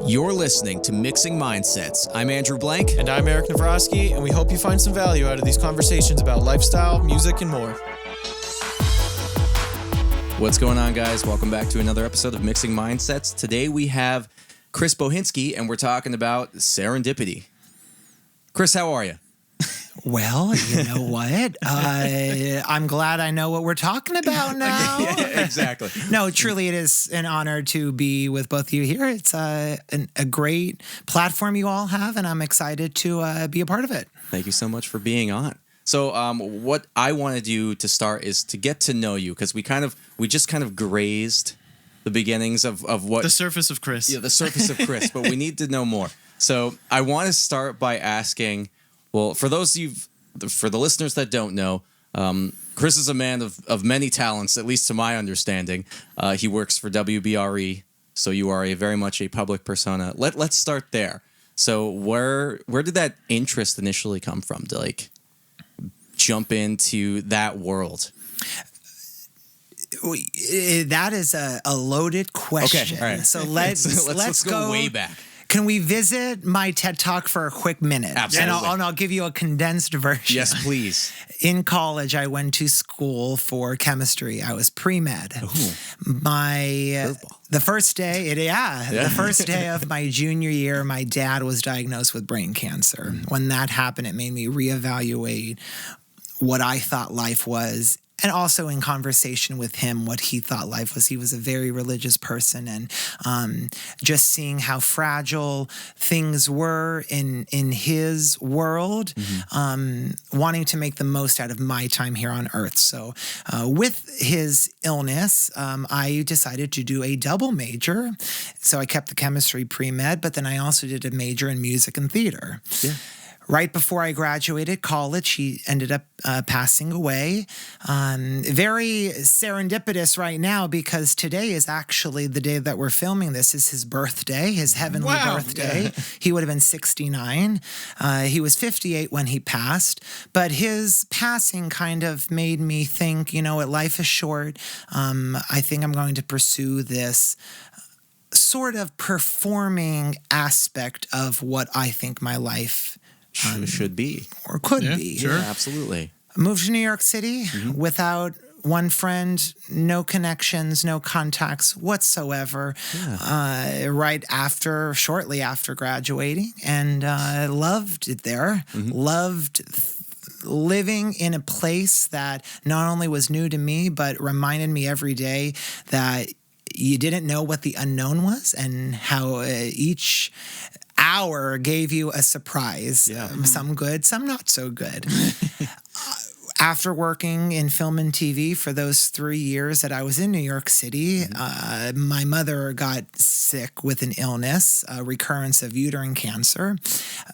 You're listening to Mixing Mindsets. I'm Andrew Blank. And I'm Eric Navrosky, and we hope you find some value out of these conversations about lifestyle, music, and more. What's going on, guys? Welcome back to another episode of Mixing Mindsets. Today we have Chris Bohinski, and we're talking about serendipity. Chris, how are you? Well, you know what? I'm glad I know what we're talking about now. Yeah, exactly. No, truly, it is an honor to be with both of you here. It's a great platform you all have, and I'm excited to be a part of it. Thank you so much for being on. So what I wanted you to start is to get to know you, because we just kind of grazed the beginnings of what... The surface of Chris. Yeah, the surface of Chris, but we need to know more. So I want to start by asking... Well, for the listeners that don't know, Chris is a man of many talents, at least to my understanding. He works for WBRE, so you are very much a public persona. Let's start there. So where did that interest initially come from to jump into that world? That is a loaded question. Okay, all right. So let's go way back. Can we visit my TED Talk for a quick minute? Absolutely. And I'll give you a condensed version. Yes, please. In college, I went to school for chemistry. I was pre-med. The first day, the first day of my junior year, my dad was diagnosed with brain cancer. When that happened, it made me reevaluate what I thought life was. And also in conversation with him, what he thought life was. He was a very religious person, and just seeing how fragile things were in his world, wanting to make the most out of my time here on Earth. So with his illness, I decided to do a double major. So I kept the chemistry pre-med, but then I also did a major in music and theater. Yeah. Right before I graduated college, he ended up passing away. Very serendipitous right now, because today is actually the day that we're filming this is his birthday, his heavenly birthday. Yeah. He would have been 69. He was 58 when he passed. But his passing kind of made me think, you know what, life is short. I think I'm going to pursue this sort of performing aspect of what I think my life should be or could be. Sure. Yeah, absolutely. I moved to New York City without one friend, no connections, no contacts whatsoever. Yeah. Shortly after graduating, and loved it there. Loved living in a place that not only was new to me, but reminded me every day that you didn't know what the unknown was, and how each hour gave you a surprise. Yeah. Some good, some not so good. After working in film and TV for those 3 years that I was in New York City, my mother got sick with an illness, a recurrence of uterine cancer,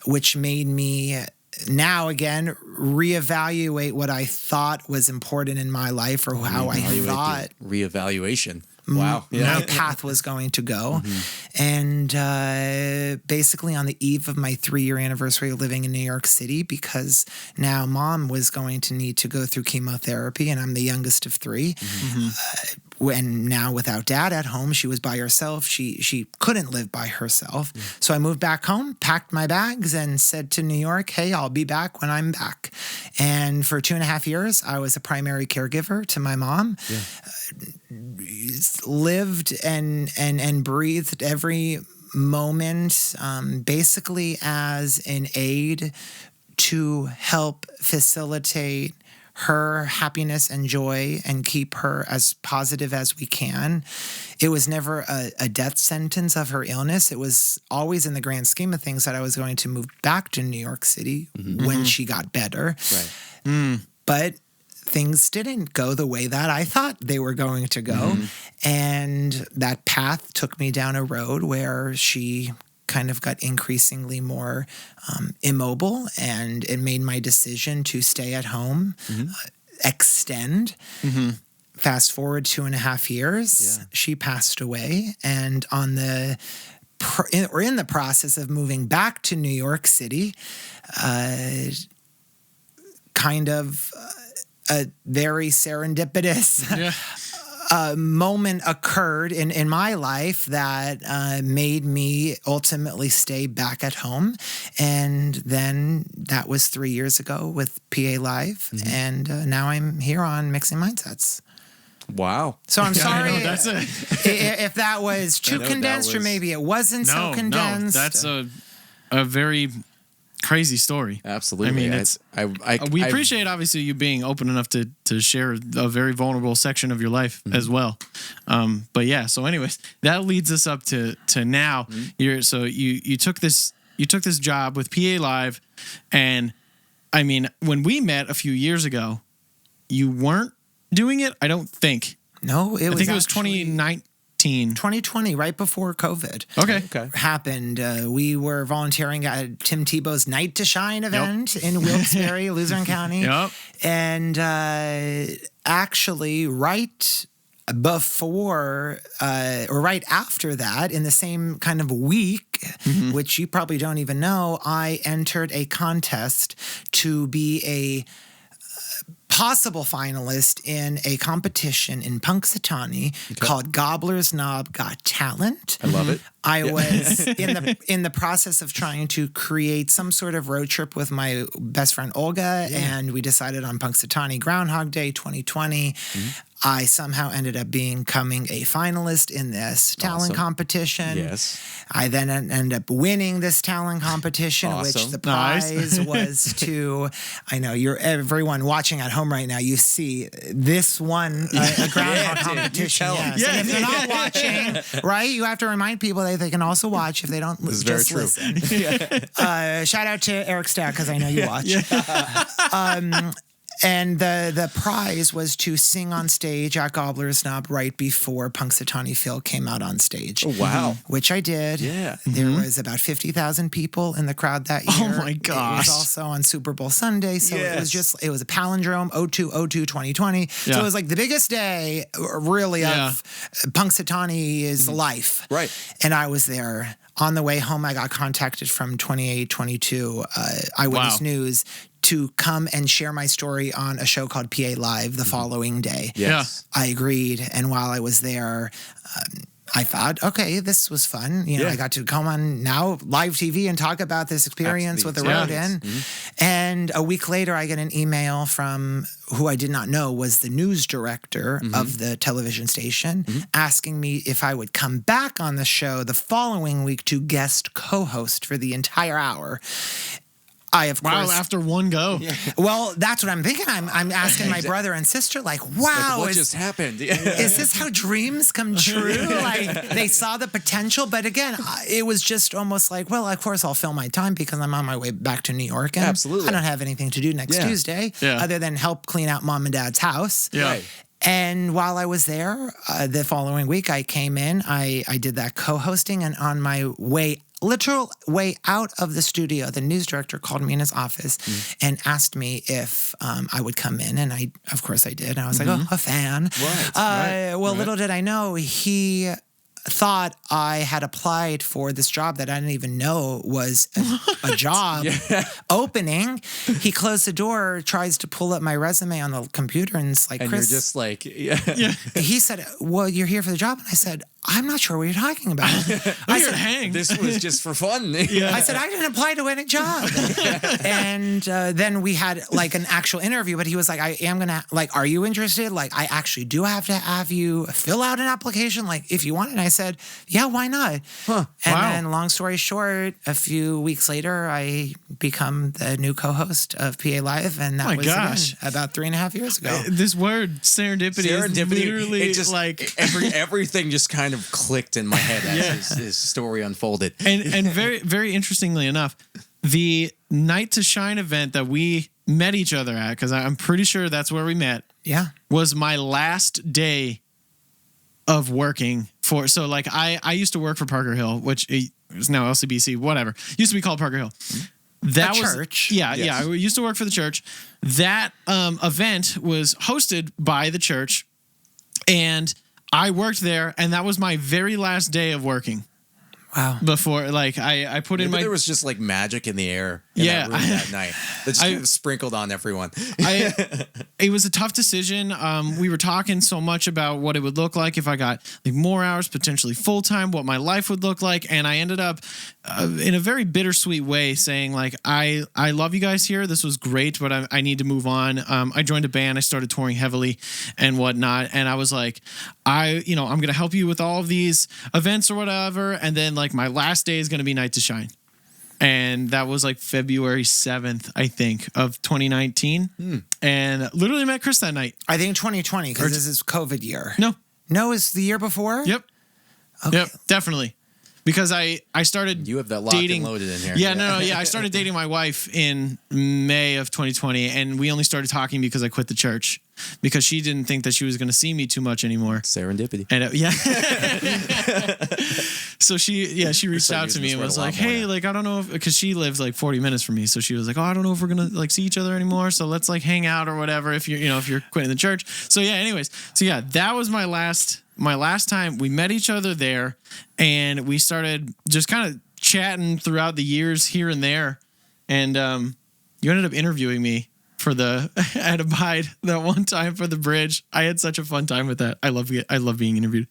which made me now again reevaluate what I thought was important in my life, or how I thought. Reevaluation. Wow. My path was going to go. And basically on the eve of my 3-year anniversary of living in New York City, because now mom was going to need to go through chemotherapy, and I'm the youngest of 3. And now without dad at home, she was by herself. She couldn't live by herself. So I moved back home, packed my bags, and said to New York, hey, I'll be back when I'm back. And for 2.5 years, I was a primary caregiver to my mom. Yeah. Lived and breathed every moment, basically as an aid to help facilitate her happiness and joy and keep her as positive as we can. It was never a death sentence of her illness. It was always in the grand scheme of things that I was going to move back to New York City when she got better. Right. But things didn't go the way that I thought they were going to go. And that path took me down a road where she kind of got increasingly more immobile, and it made my decision to stay at home, extend. Fast forward 2.5 years, she passed away, and in the process of moving back to New York City, kind of a very serendipitous moment occurred in my life that made me ultimately stay back at home. And then that was 3 years ago with PA Live. And now I'm here on Mixing Mindsets. Wow. So I'm sorry I know, that's if that was too condensed or maybe it wasn't so condensed. No, that's a very crazy story. Absolutely. I mean, it's we appreciate obviously you being open enough to share a very vulnerable section of your life as well. But yeah, so anyways, that leads us up to now. You took this job with PA Live, and I mean, when we met a few years ago, you weren't doing it, I don't think. No, I think it was 2019. 2020, right before COVID happened. We were volunteering at Tim Tebow's Night to Shine event in Wilkes-Barre, Luzerne County. And actually, right before or right after that, in the same kind of week, which you probably don't even know, I entered a contest to be a possible finalist in a competition in Punxsutawney called Gobbler's Knob Got Talent. I love it. I was in the process of trying to create some sort of road trip with my best friend Olga, and we decided on Punxsutawney Groundhog Day 2020. I somehow ended up becoming a finalist in this talent competition. Yes. I then ended up winning this talent competition, which the prize was to, I know everyone watching at home right now, you see this one, a groundhog competition. And if they're not watching, right, you have to remind people that they can also watch if they don't just listen. Shout out to Eric Stack, because I know you watch. And the prize was to sing on stage at Gobbler's Knob right before Punxsutawney Phil came out on stage. Oh, wow. Which I did. Yeah. There was about 50,000 people in the crowd that year. Oh, my gosh. It was also on Super Bowl Sunday. So it was a palindrome, 02/02/2020. So it was like the biggest day, really, of Punxsutawney's life. Right. And I was there. On the way home, I got contacted from 2822 Eyewitness News to come and share my story on a show called PA Live the following day. Yes. I agreed. And while I was there, I thought, okay, this was fun. I got to come on now live TV and talk about this experience with the road in. And a week later, I get an email from who I did not know was the news director of the television station, asking me if I would come back on the show the following week to guest co-host for the entire hour. I, of course. Wow, after one go. Well, that's what I'm thinking. I'm asking my brother and sister, like, wow. What just happened? Is this how dreams come true? Like, they saw the potential. But again, it was just almost like, well, of course, I'll fill my time because I'm on my way back to New York. And Absolutely. I don't have anything to do next Tuesday other than help clean out mom and dad's house. Right. And while I was there, the following week, I came in, I did that co-hosting, and on my literal way out of the studio, the news director called me in his office and asked me if I would come in, and of course I did. And I was like, oh, a fan. Little did I know, he thought I had applied for this job that I didn't even know was a job opening. He closed the door, tries to pull up my resume on the computer, and it's like, and Chris, you're just like, he said, well, you're here for the job. And I said, I'm not sure what you're talking about. I said, hang. This was just for fun. I said, I didn't apply to any job. And then we had like an actual interview, but he was like, I am going to, like, are you interested? Like, I actually do have to have you fill out an application, like, if you want it. And I said, yeah, why not? And then long story short, a few weeks later, I become the new co-host of PA Live. And that was again, about 3.5 years ago. This word, serendipity is literally it just, like... everything just kind of clicked in my head as his story unfolded. And very, very interestingly enough, the Night to Shine event that we met each other at, because I'm pretty sure that's where we met, was my last day of working for. So like I used to work for Parker Hill, which is now LCBC, whatever. Used to be called Parker Hill. That was church. Yeah. I used to work for the church. That event was hosted by the church, and I worked there, and that was my very last day of working. Wow. Before, like, I put in my... There was just like magic in the air in that room that night. That just kind of sprinkled on everyone. It was a tough decision. We were talking so much about what it would look like if I got like more hours, potentially full-time, what my life would look like. And I ended up in a very bittersweet way saying, like, I love you guys here. This was great, but I need to move on. I joined a band. I started touring heavily and whatnot. And I was like, I'm going to help you with all of these events or whatever. And then, like, my last day is going to be Night to Shine. And that was like February 7th, I think, of 2019. And literally met Chris that night. I think 2020, because this is COVID year. No, it's the year before? Yep. Okay. Yep, definitely. Because I started You have that locked dating, and loaded in here. Yeah, no. I started dating my wife in May of 2020, and we only started talking because I quit the church. Because she didn't think that she was going to see me too much anymore. Serendipity. And so she reached out to me and was like, hey, like, I don't know if, because she lives like 40 minutes from me. So she was like, oh, I don't know if we're going to like see each other anymore. So let's like hang out or whatever if you're quitting the church. So yeah, anyways. So yeah, that was my last time. We met each other there and we started just kind of chatting throughout the years here and there. And you ended up interviewing me for at Abide that one time for the bridge. I had such a fun time with that. I love being interviewed.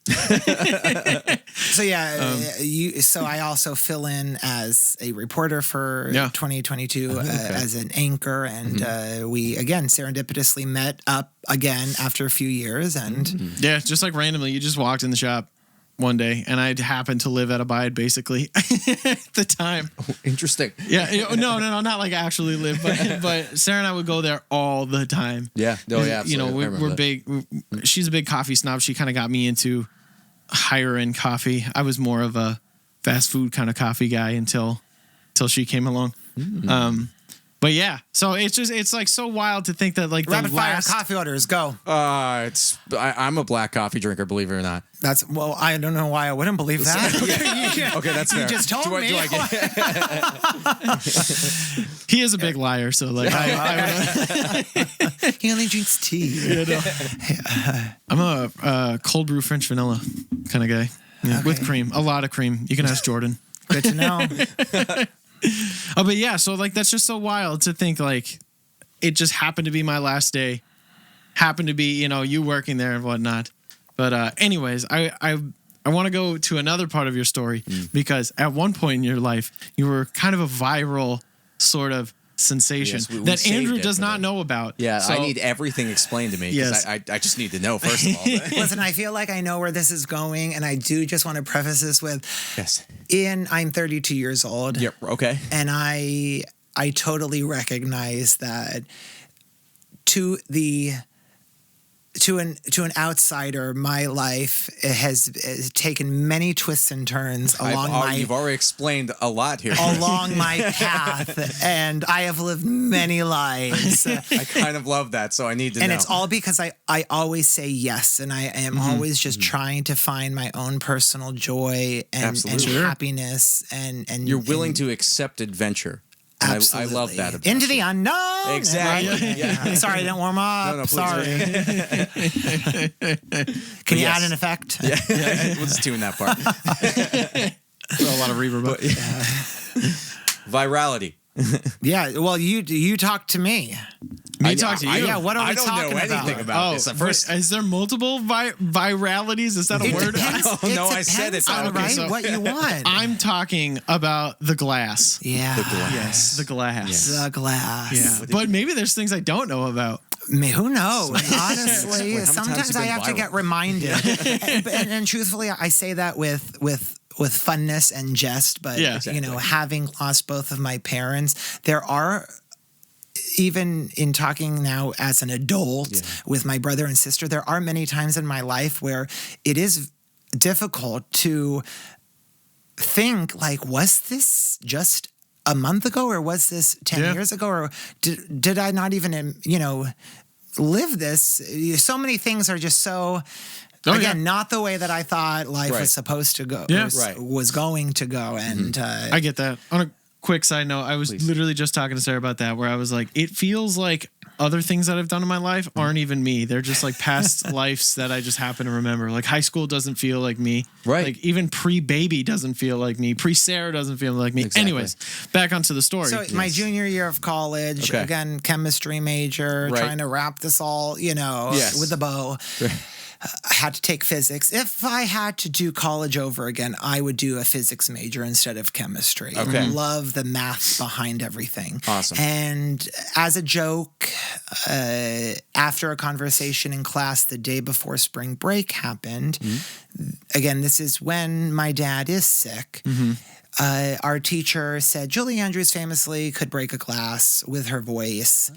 So yeah, so I also fill in as a reporter for 2022 as an anchor, and we again serendipitously met up again after a few years, and yeah, just like randomly, you just walked in the shop one day, and I happened to live at Abide basically at the time. Oh, interesting. Yeah, no, not like actually live, but Sarah and I would go there all the time. Yeah, absolutely. We're big. She's a big coffee snob. She kind of got me into higher end coffee. I was more of a fast food kind of coffee guy until she came along. But yeah, so it's like so wild to think that like rapid fire coffee orders go. I'm a black coffee drinker, believe it or not. I don't know why I wouldn't believe that. Okay, that's fair. You just told me. He is a big liar, so like he only drinks tea. I'm a cold brew French vanilla kind of guy with cream, a lot of cream. You can ask Jordan. Good to know. Oh, but yeah, so like that's just so wild to think like it just happened to be my last day, happened to be you working there and whatnot. But anyways, I want to go to another part of your story because at one point in your life you were kind of a viral sort of sensation that Andrew does not know about. Yeah, so I need everything explained to me because I just need to know first of all. Listen, I feel like I know where this is going, and I do just want to preface this with I'm 32 years old. Yep. Okay. And I totally recognize that to an outsider, my life has taken many twists and turns You've already explained a lot here. Along my path, and I have lived many lives. I kind of love that, so I need to know. And it's all because I always say yes, and I am always just trying to find my own personal joy and happiness. And you're willing to accept adventure. Absolutely. I love that about Into the unknown. Exactly. Right? Yeah. Sorry, I didn't warm up. No, sorry. Can you add an effect? Yeah. We'll just tune that part. A lot of reverb. Virality. Yeah. Well, you talk to me. Talk to you. Yeah. What are we talking about? I don't know anything about this. First, is there multiple viralities? Is that a word? I said it. Right. What you want? I'm talking about the glass. Yeah. The glass. Yes. The glass. Yes. The glass. Yeah. But maybe there's things I don't know about. Who knows? Honestly, sometimes I have to get reminded. and truthfully, I say that with funness and jest, but having lost both of my parents, there are, even in talking now as an adult with my brother and sister, there are many times in my life where it is difficult to think like, was this just a month ago, or was this 10 years ago, or did I not even live this? So many things are just so not the way that I thought life was supposed to go, was going to go. And I get that. On a quick side note, I was literally just talking to Sarah about that, where I was like, it feels like other things that I've done in my life aren't even me. They're just like past lives that I just happen to remember. Like high school doesn't feel like me. Right. Like even pre-baby doesn't feel like me. Pre-Sarah doesn't feel like me. Exactly. Anyways, back onto the story. So my junior year of college, again, chemistry major, trying to wrap this all, with a bow. I had to take physics. If I had to do college over again, I would do a physics major instead of chemistry. Okay. I love the math behind everything. Awesome. And as a joke, after a conversation in class the day before spring break happened, again, this is when my dad is sick. Our teacher said Julie Andrews famously could break a glass with her voice,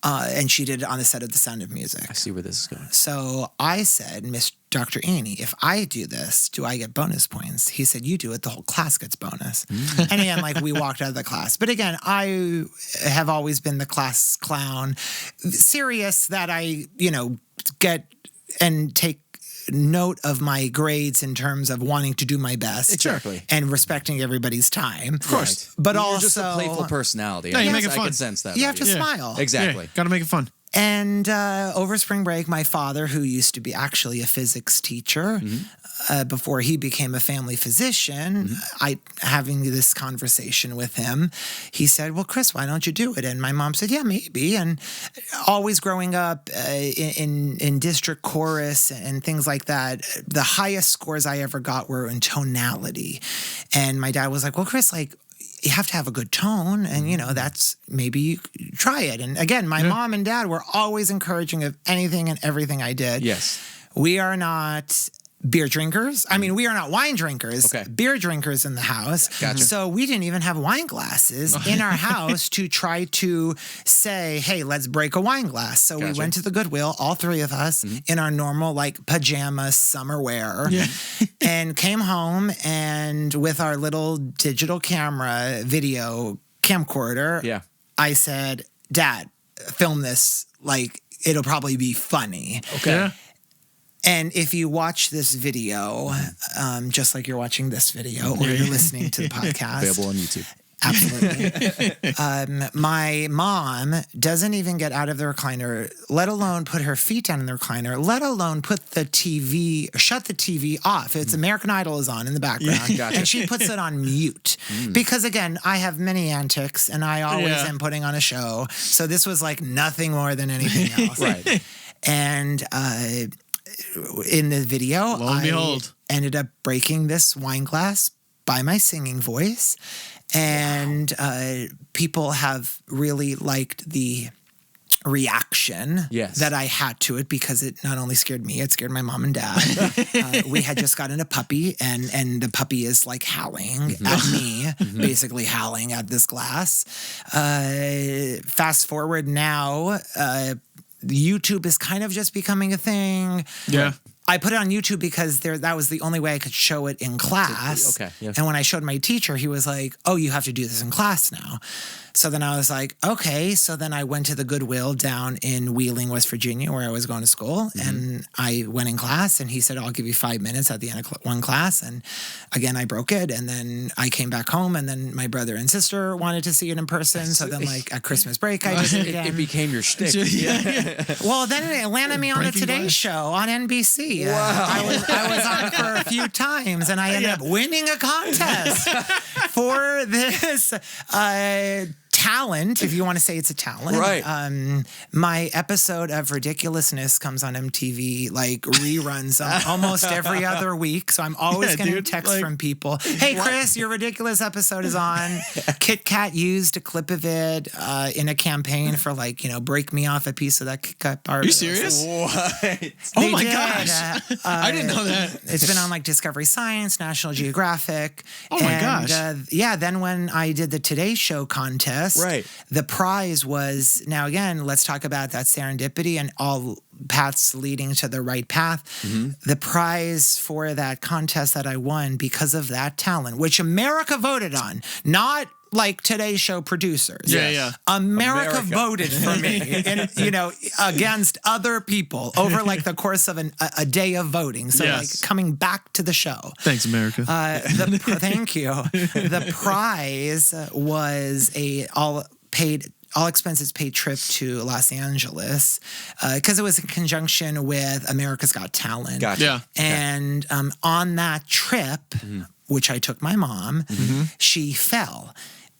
and she did it on the set of The Sound of Music. I see where this is going. So I said, Dr. Aney, if I do this, do I get bonus points? He said, you do it, the whole class gets bonus. And again, we walked out of the class. But again, I have always been the class clown, serious that I, get and take note of my grades in terms of wanting to do my best. Exactly. And respecting everybody's time. Of course. But You're also just a playful personality. Yeah, you make it I fun. can sense that. You have to smile. Exactly. Yeah, gotta make it fun. And over spring break, my father, who used to be actually a physics teacher before he became a family physician, having this conversation with him, he said, well, Chris, why don't you do it? And my mom said, yeah, maybe. And always growing up in district chorus and things like that, the highest scores I ever got were in tonality. And my dad was like, well, Chris, you have to have a good tone, and that's maybe you try it. And again, my mom and dad were always encouraging of anything and everything I did. Yes. We are not beer drinkers. I mean, we are not wine drinkers. Okay. Beer drinkers in the house. Gotcha. So we didn't even have wine glasses in our house to try to say, hey, let's break a wine glass. So we went to the Goodwill, all three of us, in our normal pajama summer wear, and came home, and with our little digital camera video camcorder, I said, Dad, film this. It'll probably be funny. Okay. Yeah. And if you watch this video, just like you're watching this video or you're listening to the podcast. Available on YouTube. Absolutely. My mom doesn't even get out of the recliner, let alone put her feet down in the recliner, let alone shut the TV off. It's American Idol is on in the background. Gotcha. And she puts it on mute. Because again, I have many antics and I always am putting on a show. So this was nothing more than anything else. Right. And in the video, Lo and behold, ended up breaking this wine glass by my singing voice. And people have really liked the reaction that I had to it, because it not only scared me, it scared my mom and dad. We had just gotten a puppy, and the puppy is howling at me, basically howling at this glass. Fast forward now, YouTube is kind of just becoming a thing. Yeah. I put it on YouTube because that was the only way I could show it in class. Okay. Yeah. And when I showed my teacher, he was like, oh, you have to do this in class now. So then I was like, okay. So then I went to the Goodwill down in Wheeling, West Virginia, where I was going to school. And I went in class, and he said, I'll give you 5 minutes at the end of one class. And again, I broke it. And then I came back home, and then my brother and sister wanted to see it in person. So then at Christmas break, I did it again. It became your shtick. Well, then it landed me on the Today Show on NBC. Wow. I was on for a few times, and I ended up winning a contest for this talent, if you want to say it's a talent. Right. My episode of Ridiculousness comes on MTV, reruns almost every other week. So I'm always getting texts from people. Hey, Chris, your Ridiculous episode is on. Kit Kat used a clip of it in a campaign for break me off a piece of that Kit Kat part. Are you serious? What? Oh my gosh. I didn't know that. It's been on Discovery Science, National Geographic. Oh my gosh. Then when I did the Today Show contest, the prize was, now again, let's talk about that serendipity and all paths leading to the right path. The prize for that contest that I won because of that talent, which America voted on, not Today's Show producers. Yeah. America voted for me, against other people over the course of a day of voting. So coming back to the show. Thanks, America. Thank you. The prize was all expenses paid trip to Los Angeles because it was in conjunction with America's Got Talent. Gotcha. Yeah. And on that trip, which I took my mom, she fell.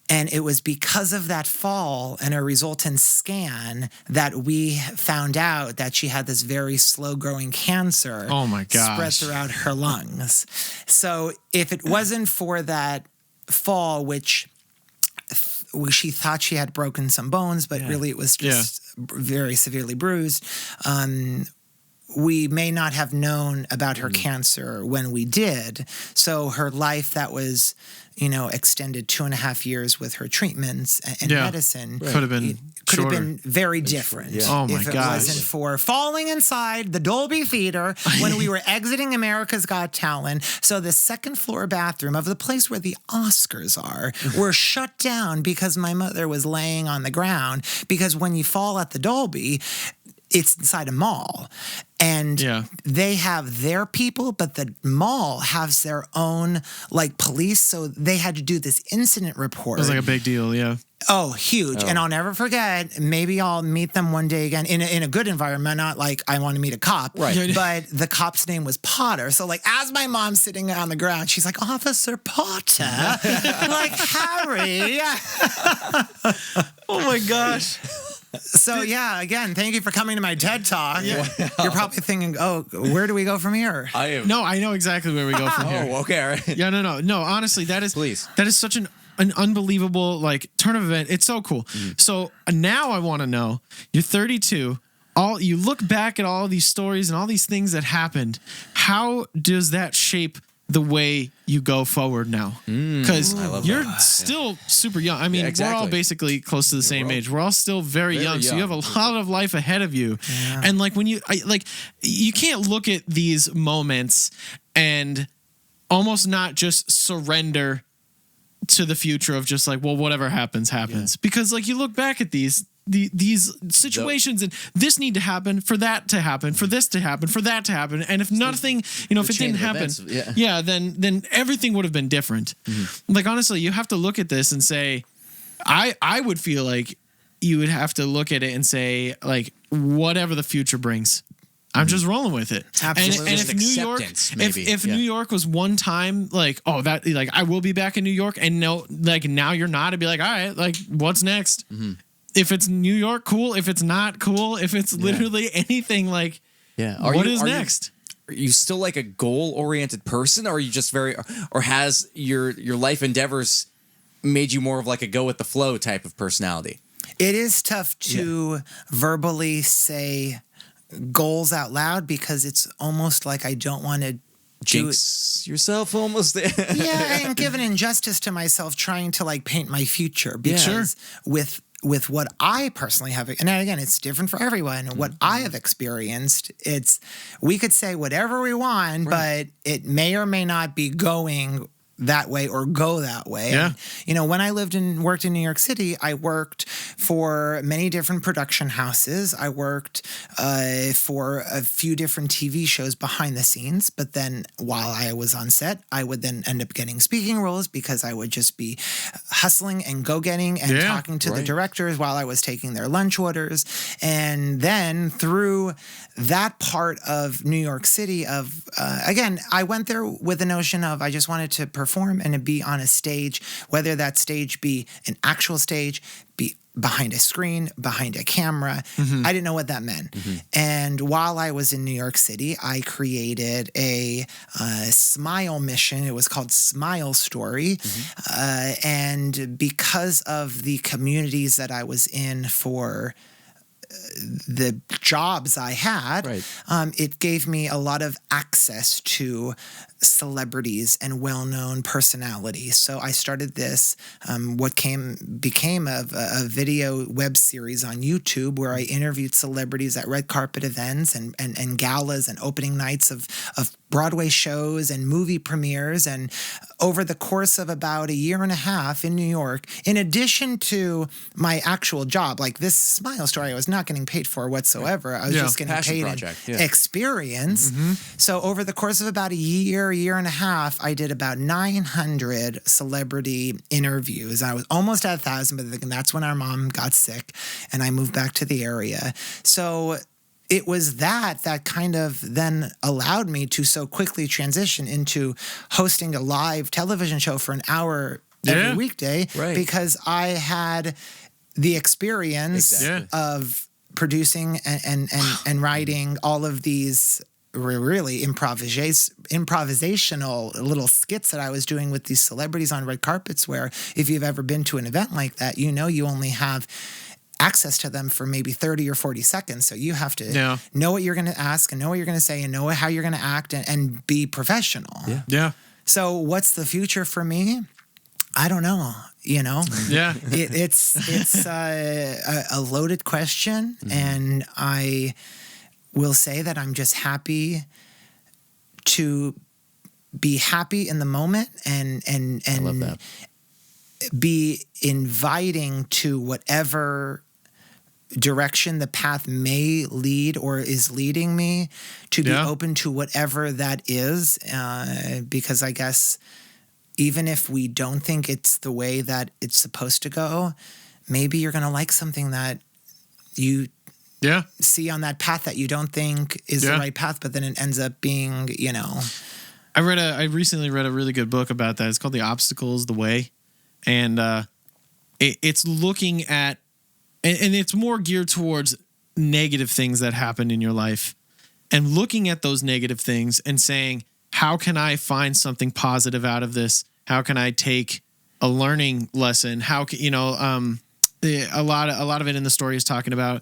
And it was because of that fall and a resultant scan that we found out that she had this very slow-growing cancer. Oh my gosh. Spread throughout her lungs. So if it wasn't for that fall, which she thought she had broken some bones, but really it was just very severely bruised, we may not have known about her cancer when we did. So her life that was, extended 2.5 years with her treatments and medicine could have been very different. Yeah. Oh my if it gosh. wasn't for falling inside the Dolby Theater when we were exiting America's Got Talent. So the second floor bathroom of the place where the Oscars are were shut down because my mother was laying on the ground, because when you fall at the Dolby, it's inside a mall. And they have their people, but the mall has their own police. So they had to do this incident report. It was like a big deal, yeah. Oh, huge. And I'll never forget, maybe I'll meet them one day again in a good environment, not like I want to meet a cop. Right. But the cop's name was Potter. So as my mom's sitting on the ground, she's like, Officer Potter. Harry. Oh my gosh. So again, thank you for coming to my TED Talk. Yeah. You're probably thinking, where do we go from here? No, I know exactly where we go from here. Oh, okay. All right. Yeah, no. Honestly, that is such an unbelievable turn of event. It's so cool. So now I want to know, you're 32. You look back at all these stories and all these things that happened. How does that shape the way you go forward now? Because you're still super young. I mean, we're all basically close to the same age. We're all still very young. So you have a lot of life ahead of you. Yeah. And when you can't look at these moments and almost not just surrender to the future of just whatever happens. Because you look back at these situations and this need to happen for that to happen, for this to happen, for that to happen. And if nothing, if it didn't happen, then everything would have been different. Honestly, you have to look at this and say, I would feel like you would have to look at it and say, whatever the future brings, I'm just rolling with it. Absolutely. And if New York, if New York was one time I will be back in New York, and now you're not, I'd be all right, what's next? If it's New York, cool. If it's not, cool. If it's literally anything, what is next? Are you still a goal-oriented person, or are you just or has your life endeavors made you more of a go with the flow type of personality? It is tough to verbally say goals out loud, because it's almost I don't want to jinx yourself almost. And give an injustice to myself trying to paint my future, because with what I personally have, and again, it's different for everyone. What I have experienced, we could say whatever we want, but it may or may not be going that way or go that way. Yeah. And, when I lived and worked in New York City, I worked for many different production houses. I worked for a few different TV shows behind the scenes. But then while I was on set, I would then end up getting speaking roles, because I would just be hustling and go-getting and talking to the directors while I was taking their lunch orders. And then through that part of New York City again, I went there with the notion of I just wanted to perform and to be on a stage, whether that stage be an actual stage, be behind a screen, behind a camera. I didn't know what that meant. And while I was in New York City, I created a Smile mission. It was called Smile Story. And because of the communities that I was in for the jobs I had, it gave me a lot of access to celebrities and well-known personalities. So I started this, what became a video web series on YouTube, where I interviewed celebrities at red carpet events and galas and opening nights of Broadway shows and movie premieres. And over the course of about 1.5 years in New York, in addition to my actual job, this Smile Story, I was not getting paid for whatsoever. I was just getting Passion paid project. in experience. So over the course of about a year and a half, I did about 900 celebrity interviews. I was almost at 1,000, but that's when our mom got sick and I moved back to the area. So it was that kind of then allowed me to so quickly transition into hosting a live television show for an hour every weekday, because I had the experience of producing and writing all of these really improvisational little skits that I was doing with these celebrities on red carpets, where if you've ever been to an event like that, you know you only have access to them for maybe 30 or 40 seconds. So you have to know what you're going to ask and know what you're going to say and know how you're going to act and be professional. Yeah. So what's the future for me? I don't know. You know, it's a loaded question, and I will say that I'm just happy to be happy in the moment and I love that. Be inviting to whatever direction the path may lead or is leading me, to be open to whatever that is, because I guess even if we don't think it's the way that it's supposed to go, maybe you're going to like something that you see on that path that you don't think is the right path, but then it ends up being, you know. I recently read a really good book about that. It's called The Obstacle is the Way. And it's looking at, and it's more geared towards negative things that happen in your life, and looking at those negative things and saying, how can I find something positive out of this? How can I take a learning lesson? How can, you know, a lot of it in the story is talking about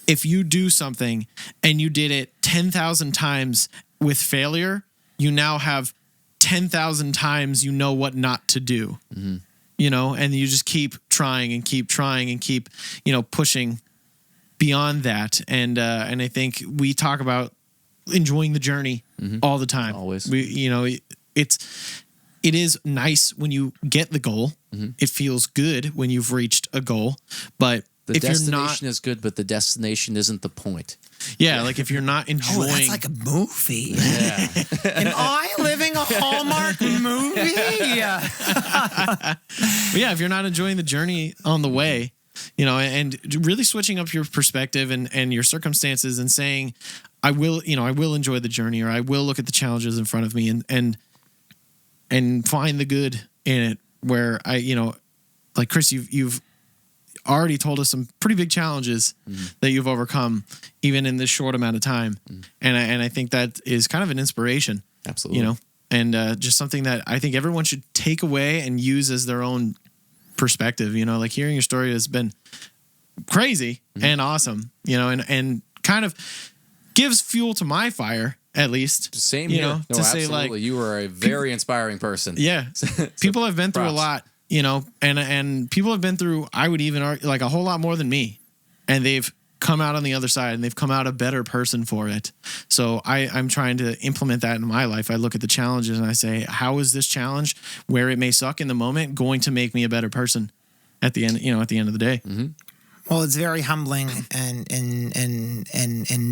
if you do something and you did it 10,000 times with failure, you now have 10,000 times you know what not to do. You know, and you just keep trying and keep, you know, pushing beyond that. And I think we talk about enjoying the journey all the time. Always. We, you know, it is nice when you get the goal. It feels good when you've reached a goal, but the destination is good, but the destination isn't the point. Yeah, like if you're not enjoying... Oh, that's like a movie. Yeah. Am I living a Hallmark movie? But yeah, if you're not enjoying the journey on the way, you know, and really switching up your perspective and your circumstances and saying, I will enjoy the journey, or I will look at the challenges in front of me and find the good in it, where I, you know, like Chris, you've already told us some pretty big challenges that you've overcome even in this short amount of time. And I think that is kind of an inspiration. Absolutely. You know, and just something that I think everyone should take away and use as their own perspective. You know, like hearing your story has been crazy and awesome, you know, and kind of gives fuel to my fire, at least. Same you here. know, no, to absolutely. say like, you are a very inspiring person. Yeah. People have been through a lot, you know, and people have been through, I would even argue, like a whole lot more than me. And they've come out on the other side, and they've come out a better person for it. So I'm trying to implement that in my life. I look at the challenges and I say, how is this challenge, where it may suck in the moment, going to make me a better person at the end, you know, at the end of the day? Well, it's very humbling and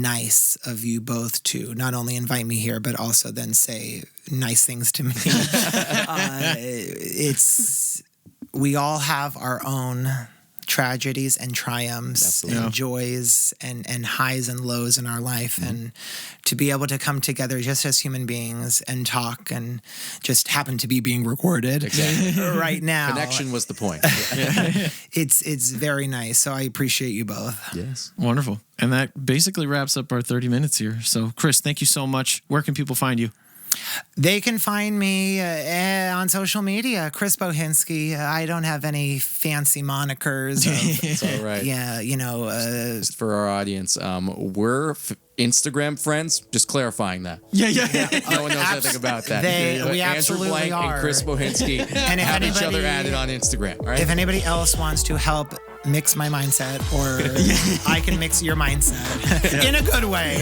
nice of you both to not only invite me here, but also then say nice things to me. We all have our own tragedies and triumphs and joys and highs and lows in our life, and to be able to come together just as human beings and talk and just happen to be being recorded right now. Connection was the point. It's very nice. So I appreciate you both. Yes. Wonderful. And that basically wraps up our 30 minutes here. So Chris, thank you so much. Where can people find you? They can find me on social media, Chris Bohinski. I don't have any fancy monikers. It's all right. Yeah, you know. Just for our audience, we're Instagram friends. Just clarifying that. Yeah. No one knows anything about that. We absolutely Andrew Blank are. And Chris Bohinski and have each other added on Instagram. Right? If anybody else wants to help mix my mindset, or I can mix your mindset in a good way,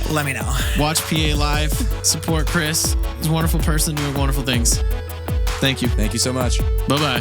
let me know. Watch PA Live. Support Chris. He's a wonderful person doing wonderful things. Thank you. Thank you so much. Bye-bye.